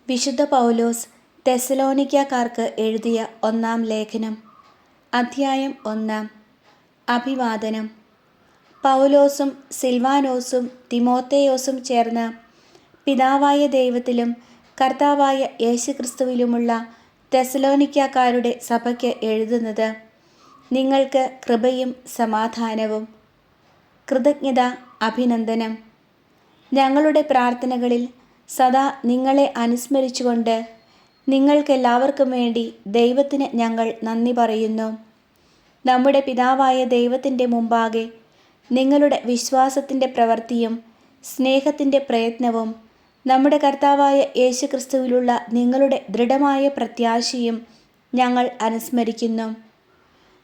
വിശുദ്ധ പൗലോസ് തെസ്സലോനിക്കക്കാർക്ക് എഴുതിയ ഒന്നാം ലേഖനം, അധ്യായം 1. അഭിവാദനം. പൗലോസും സിൽവാനോസും തിമോത്തേയോസും ചേർന്ന് പിതാവായ ദൈവത്തിലും കർത്താവായ യേശുക്രിസ്തുവിലുമുള്ള തെസ്സലോനിക്കക്കാരുടെ സഭയ്ക്ക് എഴുതുന്നത്. നിങ്ങൾക്ക് കൃപയും സമാധാനവും. കൃതജ്ഞത, അഭിനന്ദനം. ഞങ്ങളുടെ പ്രാർത്ഥനകളിൽ സദാ നിങ്ങളെ അനുസ്മരിച്ചുകൊണ്ട് നിങ്ങൾക്കെല്ലാവർക്കും വേണ്ടി ദൈവത്തിന് ഞങ്ങൾ നന്ദി പറയുന്നു. നമ്മുടെ പിതാവായ ദൈവത്തിൻ്റെ മുമ്പാകെ നിങ്ങളുടെ വിശ്വാസത്തിൻ്റെ പ്രവൃത്തിയും സ്നേഹത്തിൻ്റെ പ്രയത്നവും നമ്മുടെ കർത്താവായ യേശുക്രിസ്തുവിലുള്ള നിങ്ങളുടെ ദൃഢമായ പ്രത്യാശയും ഞങ്ങൾ അനുസ്മരിക്കുന്നു.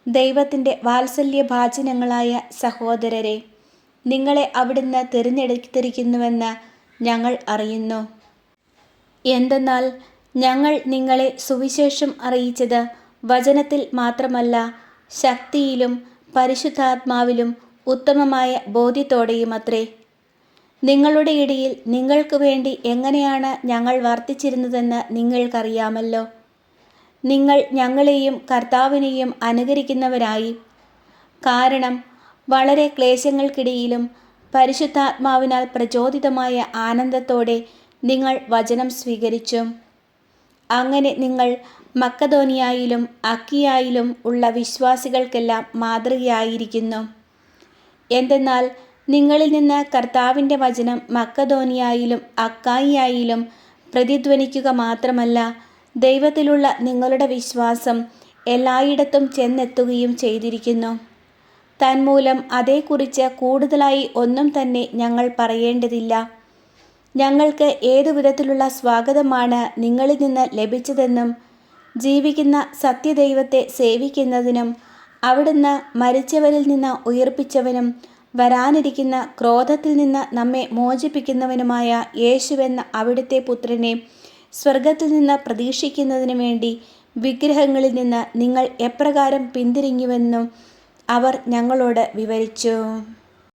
ദൈവത്തിൻ്റെ വാത്സല്യഭാജനങ്ങളായ സഹോദരരെ, നിങ്ങളെ അവിടുന്ന് തിരഞ്ഞെടുത്തിരിക്കുന്നുവെന്ന് ഞങ്ങൾ അറിയുന്നു. എന്തെന്നാൽ ഞങ്ങൾ നിങ്ങളെ സുവിശേഷം അറിയിച്ചത് വചനത്തിൽ മാത്രമല്ല, ശക്തിയിലും പരിശുദ്ധാത്മാവിലും ഉത്തമമായ ബോധ്യത്തോടെയുമത്രേ. നിങ്ങളുടെ ഇടയിൽ നിങ്ങൾക്ക് വേണ്ടി എങ്ങനെയാണ് ഞങ്ങൾ വർത്തിച്ചിരുന്നതെന്ന് നിങ്ങൾക്കറിയാമല്ലോ. നിങ്ങൾ ഞങ്ങളെയും കർത്താവിനെയും അനുകരിക്കുന്നവരായി. കാരണം വളരെ ക്ലേശങ്ങൾക്കിടയിലും പരിശുദ്ധാത്മാവിനാൽ പ്രചോദിതമായ ആനന്ദത്തോടെ നിങ്ങൾ വചനം സ്വീകരിച്ചു. അങ്ങനെ നിങ്ങൾ മക്കദോനിയായിലും അക്കിയായിലും ഉള്ള വിശ്വാസികൾക്കെല്ലാം മാതൃകയായിരിക്കുന്നു. എന്തെന്നാൽ നിങ്ങളിൽ നിന്ന് കർത്താവിൻ്റെ വചനം മക്കദോനിയായിലും അക്കായിയായിലും പ്രതിധ്വനിക്കുക മാത്രമല്ല, ദൈവത്തിലുള്ള നിങ്ങളുടെ വിശ്വാസം എല്ലായിടത്തും ചെന്നെത്തുകയും ചെയ്തിരിക്കുന്നു. തന്മൂലം അതേക്കുറിച്ച് കൂടുതലായി ഒന്നും തന്നെ ഞങ്ങൾ പറയേണ്ടതില്ല. ഞങ്ങൾക്ക് ഏതു വിധത്തിലുള്ള സ്വാഗതമാണ് നിങ്ങളിൽ നിന്ന് ലഭിച്ചതെന്നും ജീവിക്കുന്ന സത്യദൈവത്തെ സേവിക്കുന്നതിനും അവിടുന്ന് മരിച്ചവരിൽ നിന്ന് ഉയിർപ്പിച്ചവനും വരാനിരിക്കുന്ന ക്രോധത്തിൽ നിന്ന് നമ്മെ മോചിപ്പിക്കുന്നവനുമായ യേശുവെന്ന അവിടുത്തെ പുത്രനെ സ്വർഗത്തിൽ നിന്ന് പ്രതീക്ഷിക്കുന്നതിനു വേണ്ടി വിഗ്രഹങ്ങളിൽ നിന്ന് നിങ്ങൾ എപ്രകാരം പിന്തിരിഞ്ഞുവെന്നും അവർ ഞങ്ങളോട് വിവരിച്ചു.